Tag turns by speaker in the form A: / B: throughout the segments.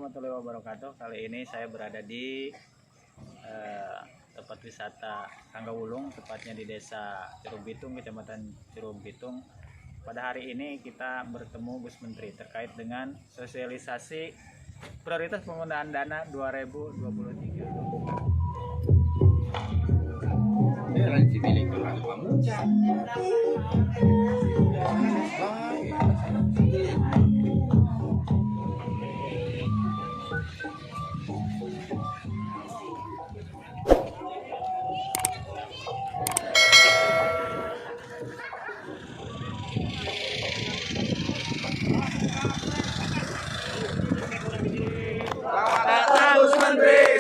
A: warahmatullahi wabarakatuh. Kali ini saya berada di tempat wisata Kanggawulung, tepatnya di Desa Curug Bitung, Kecamatan Curug Bitung. Pada hari ini kita bertemu Gus Menteri terkait dengan sosialisasi prioritas penggunaan dana 2023.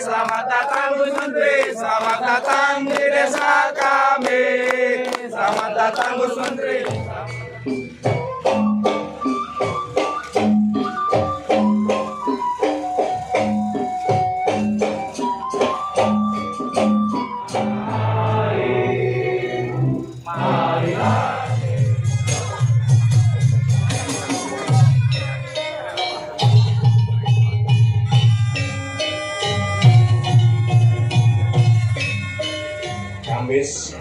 B: Selamat datang Gus Menteri, selamat datang di desa kami. Selamat datang Gus Menteri.
C: Kamis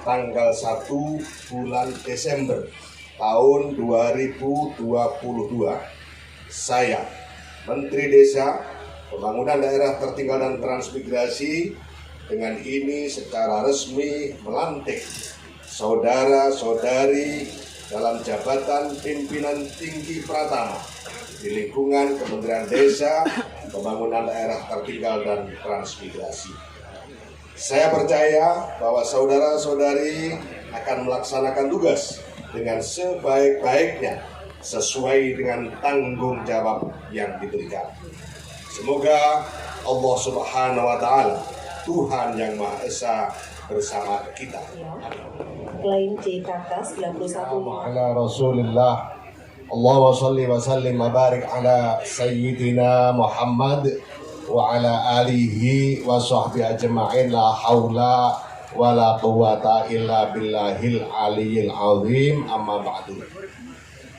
C: tanggal 1 bulan Desember tahun 2022, saya Menteri Desa, Pembangunan Daerah Tertinggal dan Transmigrasi dengan ini secara resmi melantik saudara-saudari dalam jabatan pimpinan tinggi Pratama di lingkungan Kementerian Desa, Pembangunan Daerah Tertinggal dan Transmigrasi. Saya percaya bahwa saudara-saudari akan melaksanakan tugas dengan sebaik-baiknya sesuai dengan tanggung jawab yang diberikan. Semoga Allah Subhanahu wa Ta'ala, Tuhan yang Maha Esa, bersama kita.
D: Klaim JKK 91.
C: Ala Rasulillah. Allahumma salli wa sallim wa barik ala Sayyidina Muhammad wa ala alihi wa sahbihi ajma'in. La haula wa la quwata illa billahil aliyyil azim. Amma ba'du.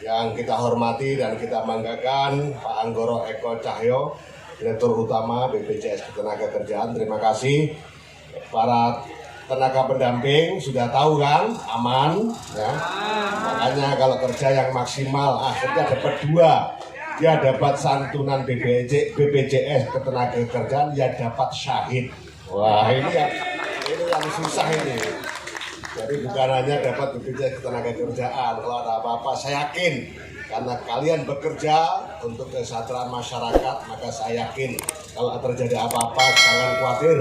C: Yang kita hormati dan kita banggakan Pak Anggoro Eko Cahyo, Direktur Utama BPJS Ketenagakerjaan. Terima kasih. Para tenaga pendamping sudah tahu kan, aman ya. Makanya kalau kerja yang maksimal akhirnya dapat 2. Dia dapat santunan BPJS Ketenagakerjaan, dia dapat syahid. Wah, ini yang susah ini. Jadi bukan hanya dapat BPJS Ketenagakerjaan, kalau ada apa-apa saya yakin karena kalian bekerja untuk kesejahteraan masyarakat, maka saya yakin kalau terjadi apa-apa jangan khawatir.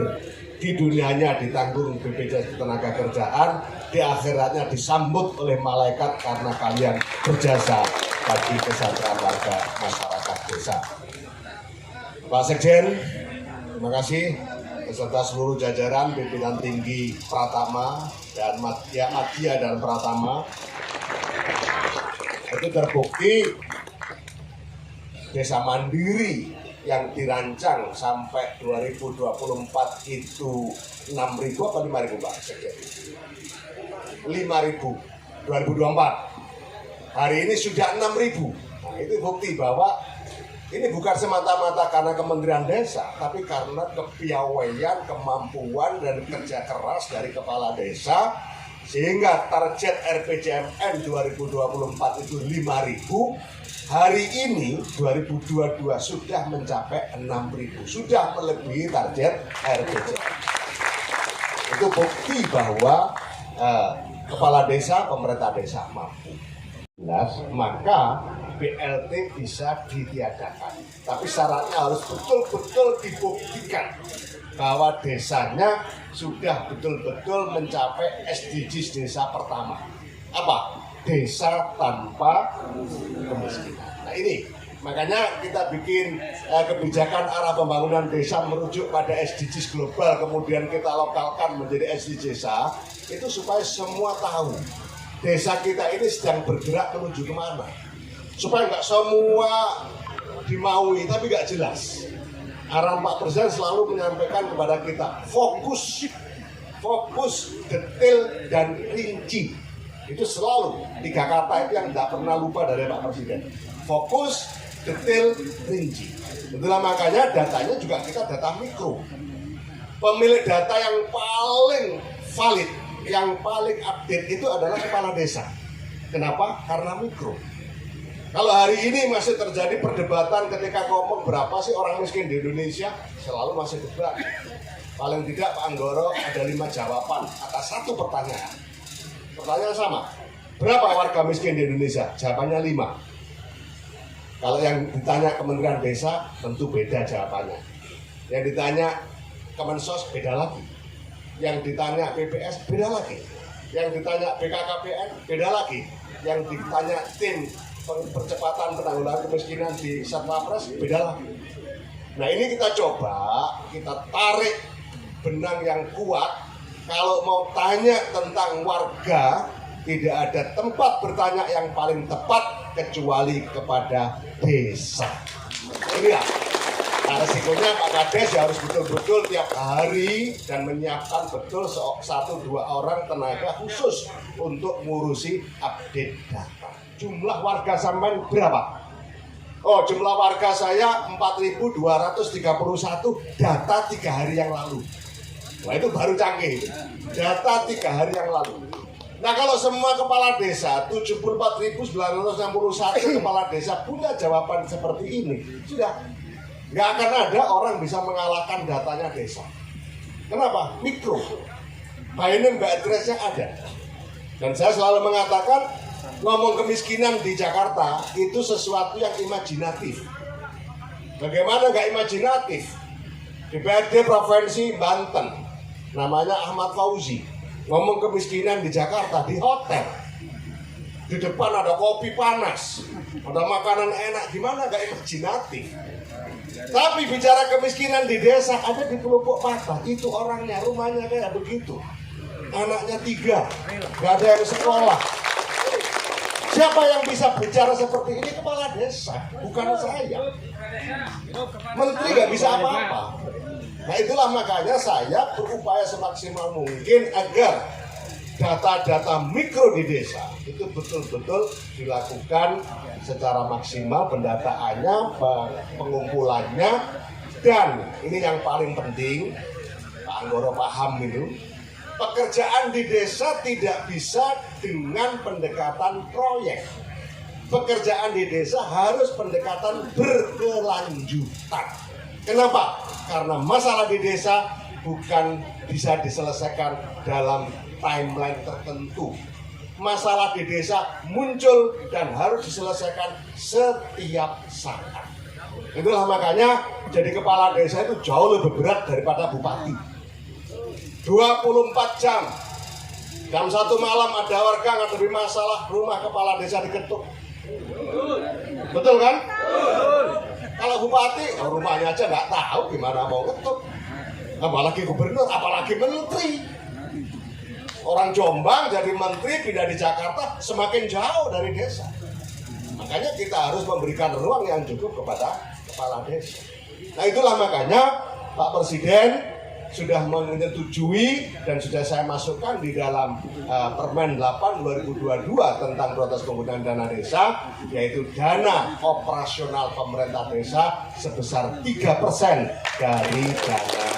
C: Di dunianya ditanggung BPJS Ketenagakerjaan, di akhiratnya disambut oleh malaikat karena kalian berjasa bagi kesejahteraan warga masyarakat desa. Pak Sekjen, terima kasih beserta seluruh jajaran pimpinan tinggi Pratama dan Madya dan Pratama. Itu terbukti desa mandiri yang dirancang sampai 2024 itu 6.000 apa 5.000 Pak Sekjen? 5.000 2024. Hari ini sudah 6.000. Nah, itu bukti bahwa ini bukan semata-mata karena Kementerian Desa, tapi karena kepiawaian, kemampuan, dan kerja keras dari kepala desa, sehingga target RPJMN 2024 itu 5.000. Hari ini 2022 sudah mencapai 6.000, sudah melebihi target RPJMN. Itu bukti bahwa kepala desa, pemerintah desa mampu. Maka BLT bisa ditiadakan, tapi syaratnya harus betul-betul dibuktikan bahwa desanya sudah betul-betul mencapai SDGs desa pertama. Apa? Desa tanpa kemiskinan. Nah ini makanya kita bikin kebijakan arah pembangunan desa merujuk pada SDGs global, kemudian kita lokalkan menjadi SDGs desa, itu supaya semua tahu desa kita ini sedang bergerak menuju kemana, supaya nggak semua dimaui tapi nggak jelas. Arahan Pak Presiden selalu menyampaikan kepada kita fokus, detail dan rinci. Itu selalu 3 kata itu yang tidak pernah lupa dari Pak Presiden. Fokus, detail, rinci. Itulah makanya datanya juga kita data mikro. Pemilik data yang paling valid, yang paling update itu adalah kepala desa. Kenapa? Karena mikro. Kalau hari ini masih terjadi perdebatan ketika ngomong berapa sih orang miskin di Indonesia, selalu masih debat. Paling tidak Pak Anggoro ada 5 jawaban atas satu pertanyaan. Pertanyaan sama, berapa warga miskin di Indonesia? Jawabannya 5. Kalau yang ditanya Kementerian Desa tentu beda jawabannya. Yang ditanya Kemensos beda lagi. Yang ditanya PPS beda lagi. Yang ditanya BKKBN beda lagi. Yang ditanya tim percepatan penanggulangan kemiskinan di Satpapres beda lagi. Nah ini kita coba, kita tarik benang yang kuat. Kalau mau tanya tentang warga, tidak ada tempat bertanya yang paling tepat kecuali kepada desa. Ini ya. Nah, resikonya Pak Kades harus betul-betul tiap hari dan menyiapkan betul 1-2 orang tenaga khusus untuk ngurusi update data. Jumlah warga sampean berapa? Oh, jumlah warga saya 4.231 data 3 hari yang lalu. Wah, itu baru canggih. Data 3 hari yang lalu. Nah, kalau semua kepala desa, 74.961 kepala desa punya jawaban seperti ini, sudah nggak akan ada orang bisa mengalahkan datanya desa. Kenapa? Mikro. By name, by address-nya ada. Dan saya selalu mengatakan, ngomong kemiskinan di Jakarta itu sesuatu yang imajinatif. Bagaimana nggak imajinatif? DPRD Provinsi Banten, namanya Ahmad Fauzi, ngomong kemiskinan di Jakarta di hotel. Di depan ada kopi panas, ada makanan enak, gimana nggak imajinatif? Tapi bicara kemiskinan di desa, ada di Pelupuk Patah, itu orangnya, rumahnya kayak begitu. Anaknya 3, nggak ada yang sekolah. Siapa yang bisa bicara seperti ini? Kepala desa, bukan saya. Menteri nggak bisa apa-apa. Nah itulah makanya saya berupaya semaksimal mungkin agar data-data mikro di desa itu betul-betul dilakukan secara maksimal, pendataannya, pengumpulannya, dan ini yang paling penting, Pak Anggoro paham itu, pekerjaan di desa tidak bisa dengan pendekatan proyek. Pekerjaan di desa harus pendekatan berkelanjutan. Kenapa? Karena masalah di desa bukan bisa diselesaikan dalam timeline tertentu. Masalah di desa muncul dan harus diselesaikan setiap saat. Itulah makanya jadi kepala desa itu jauh lebih berat daripada bupati. 24 jam. Jam 1 malam ada warga ngadepi masalah, rumah kepala desa diketuk. Betul kan? Kalau bupati, rumahnya aja nggak tahu gimana mau ngetuk. Apalagi gubernur, apalagi menteri. Orang Jombang jadi menteri pindah di Jakarta semakin jauh dari desa. Makanya kita harus memberikan ruang yang cukup kepada kepala desa. Nah itulah makanya Pak Presiden sudah menyetujui dan sudah saya masukkan di dalam Permen 8 2022 tentang prioritas penggunaan dana desa, yaitu dana operasional pemerintah desa sebesar 3% dari dana.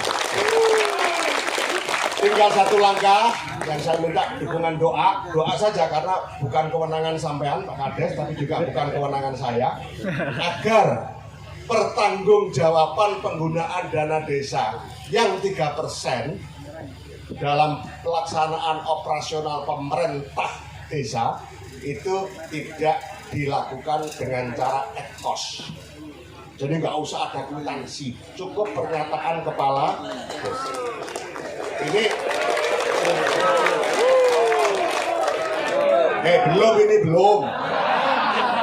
C: Tinggal satu langkah yang saya minta dukungan doa saja karena bukan kewenangan sampean Pak Kades, tapi juga bukan kewenangan saya, agar pertanggungjawaban penggunaan dana desa yang 3% dalam pelaksanaan operasional pemerintah desa itu tidak dilakukan dengan cara ad cost. Jadi nggak usah ada kwitansi, cukup pernyataan kepala desa. Ini belum.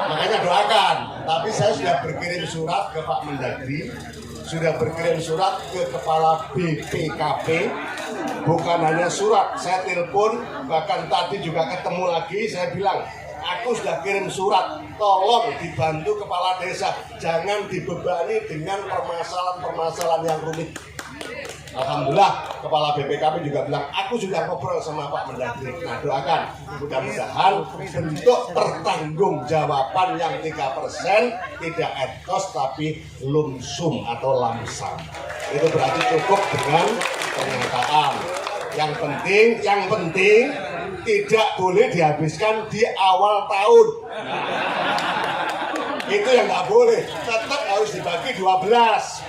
C: Makanya doakan. Tapi saya sudah berkirim surat ke Pak Mendagri, sudah berkirim surat ke Kepala BPKP, bukan hanya surat, saya telepon, bahkan tadi juga ketemu lagi, saya bilang, aku sudah kirim surat, tolong dibantu Kepala Desa, jangan dibebani dengan permasalahan-permasalahan yang rumit. Alhamdulillah Kepala BPKP juga bilang, aku sudah ngobrol sama Pak Mendagri. Nah doakan, mudah-mudahan bentuk pertanggungjawaban yang 3% tidak ad cost tapi lumsum atau lamsam. Itu berarti cukup dengan pernyataan. Yang penting tidak boleh dihabiskan di awal tahun. Itu yang nggak boleh, tetap harus dibagi 12.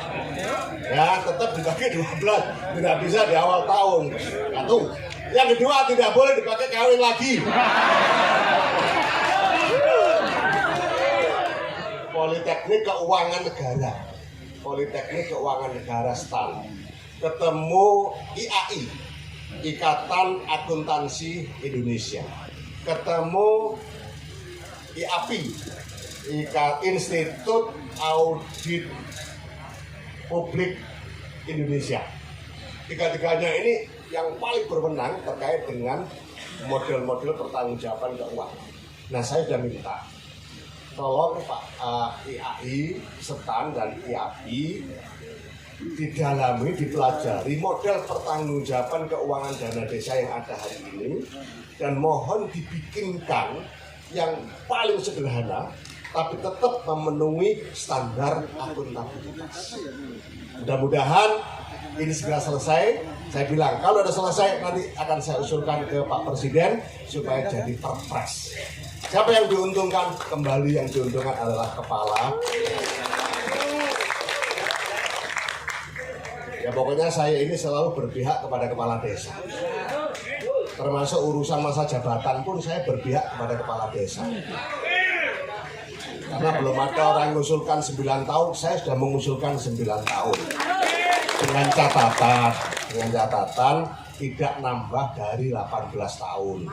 C: Ya, tetap dibagi 12, tidak bisa di awal tahun. Satu. Yang kedua, tidak boleh dipakai kawin lagi. Politeknik Keuangan Negara, Politeknik Keuangan Negara STAN, ketemu IAI, Ikatan Akuntansi Indonesia, ketemu IAPI, Institut Audit Publik Indonesia. Tiga-tiganya ini yang paling berwenang terkait dengan model-model pertanggungjawaban keuangan. Nah, saya sudah minta tolong Pak IAI, STAN dan IAPI didalami, dipelajari model pertanggungjawaban keuangan dana desa yang ada hari ini, dan mohon dibikinkan yang paling sederhana tapi tetap memenuhi standar akuntabilitas. Mudah-mudahan ini segera selesai. Saya bilang kalau sudah selesai nanti akan saya usulkan ke Pak Presiden supaya jadi perpres. Siapa yang diuntungkan? Kembali yang diuntungkan adalah kepala. Ya pokoknya saya ini selalu berpihak kepada kepala desa. Termasuk urusan masa jabatan pun saya berpihak kepada kepala desa. Karena belum ada orang mengusulkan 9 tahun, saya sudah mengusulkan 9 tahun. Dengan catatan tidak nambah dari 18 tahun.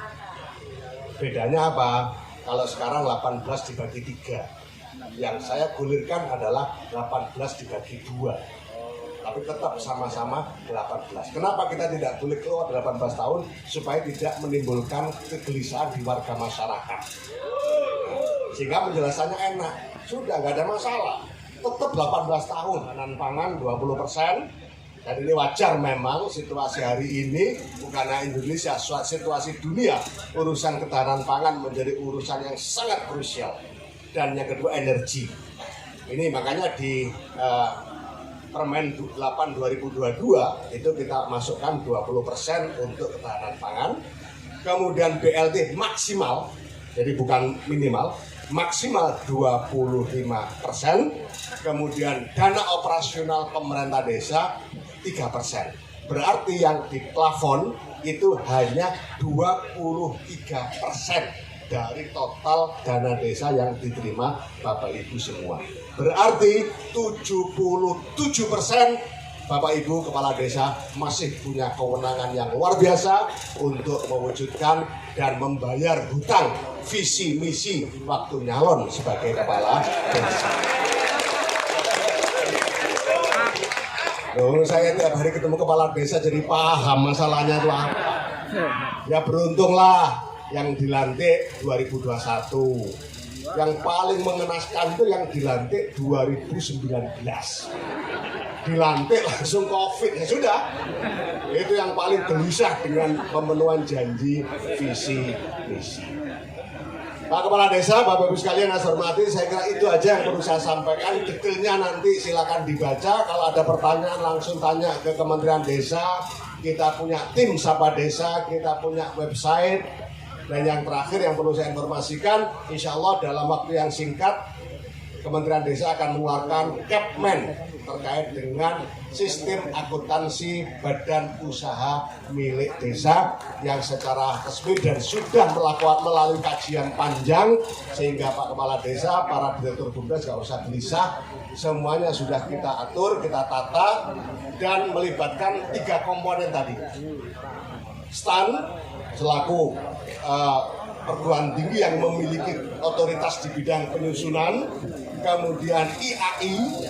C: Bedanya apa? Kalau sekarang 18 dibagi 3. Yang saya gulirkan adalah 18 dibagi 2. Tapi tetap sama-sama 18. Kenapa kita tidak boleh keluar 18 tahun? Supaya tidak menimbulkan kegelisahan di warga masyarakat. Sehingga penjelasannya enak. Sudah nggak ada masalah. Tetap 18 tahun. Tahanan pangan 20%. Dan ini wajar memang situasi hari ini, bukan hanya Indonesia, situasi dunia, urusan ketahanan pangan menjadi urusan yang sangat krusial. Dan yang kedua energi. Ini makanya di Permen 8 2022 itu kita masukkan 20% untuk ketahanan pangan. Kemudian BLT maksimal, jadi bukan minimal, maksimal 25%. Kemudian dana operasional pemerintah desa 3%. Berarti yang di plafon itu hanya 23% dari total dana desa yang diterima Bapak Ibu semua. Berarti 77% Bapak Ibu Kepala Desa masih punya kewenangan yang luar biasa untuk mewujudkan dan membayar hutang visi misi waktu nyalon sebagai Kepala Desa. Loh, saya tiap hari ketemu Kepala Desa jadi paham masalahnya itu apa. Ya beruntunglah yang dilantik 2021. Yang paling mengenaskan itu yang dilantik 2019. Dilantik langsung COVID, ya sudah. Itu yang paling gelisah dengan pemenuhan janji visi misi. Pak Kepala Desa, Bapak Ibu sekalian yang saya hormati, saya kira itu aja yang perlu saya sampaikan. Detailnya nanti silakan dibaca. Kalau ada pertanyaan langsung tanya ke Kementerian Desa. Kita punya tim Sapa Desa, kita punya website. Dan yang terakhir yang perlu saya informasikan, insya Allah dalam waktu yang singkat Kementerian Desa akan mengeluarkan Kepmen terkait dengan sistem akuntansi badan usaha milik desa yang secara resmi dan sudah melalui kajian panjang, sehingga Pak Kepala Desa, para direktur BUMDes nggak usah gelisah, semuanya sudah kita atur, kita tata dan melibatkan 3 komponen tadi. STAN selaku perguruan tinggi yang memiliki otoritas di bidang penyusunan, kemudian IAI,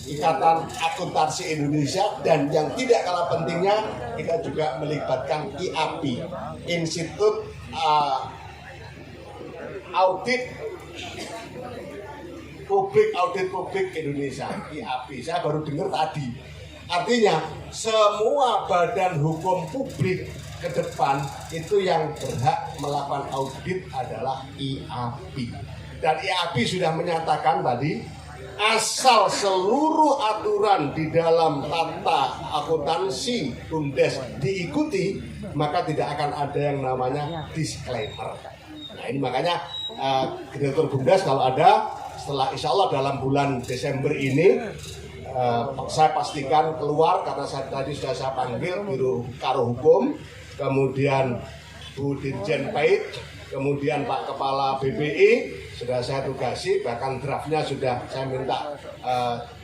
C: Ikatan Akuntansi Indonesia, dan yang tidak kalah pentingnya kita juga melibatkan IAPI, Institut Audit Publik Indonesia, IAPI. Saya baru dengar tadi Artinya semua badan hukum publik ke depan itu yang berhak melakukan audit adalah IAPI. Dan IAPI sudah menyatakan tadi, asal seluruh aturan di dalam tata akuntansi BUMDes diikuti, maka tidak akan ada yang namanya disclaimer. Nah ini makanya Direktur BUMDes kalau ada setelah insya Allah dalam bulan Desember ini saya pastikan keluar, karena tadi sudah saya panggil Biro Karo Hukum, kemudian Bu Dirjen Pait, kemudian Pak Kepala BPI sudah saya tugasi, bahkan draftnya sudah saya minta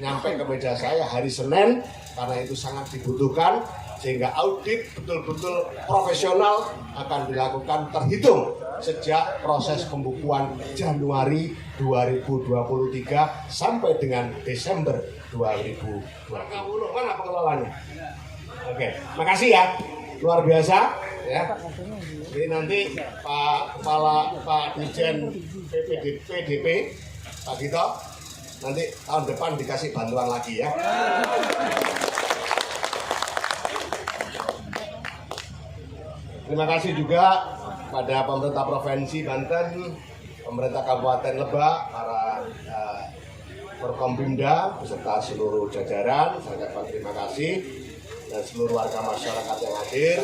C: nyampe ke meja saya hari Senin, karena itu sangat dibutuhkan, sehingga audit betul-betul profesional akan dilakukan terhitung sejak proses pembukuan Januari 2023 sampai dengan Desember 2020. Mana pengelolanya? Oke, makasih ya, luar biasa ya. Jadi nanti Pak Kepala Pak Dirjen PDP Pak Gito nanti tahun depan dikasih bantuan lagi ya. Terima kasih juga pada pemerintah Provinsi Banten, pemerintah Kabupaten Lebak, para Forkompimda beserta seluruh jajaran. Saya ucapkan terima kasih dan seluruh warga masyarakat yang hadir.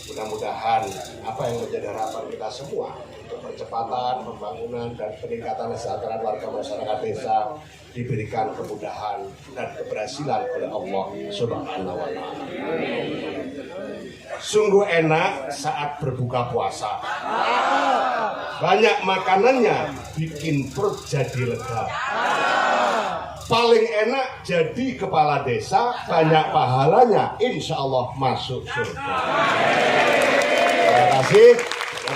C: Mudah-mudahan apa yang menjadi harapan kita semua untuk percepatan pembangunan dan peningkatan kesejahteraan warga masyarakat desa diberikan kemudahan dan keberhasilan oleh Allah Subhanahu wa Ta'ala. Sungguh enak saat berbuka puasa. Banyak makanannya bikin perut jadi lega. Paling enak jadi kepala desa, banyak pahalanya, insya Allah masuk surga. Terima kasih.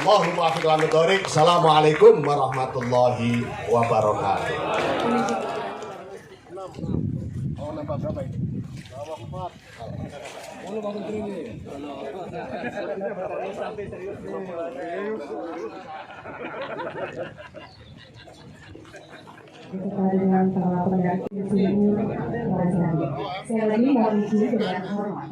C: Allahumma afiq wa mudhorik. Assalamualaikum warahmatullahi wabarakatuh.
E: Beserta dengan para pendamping di sini, sekali lagi mohon izin dengan hormat.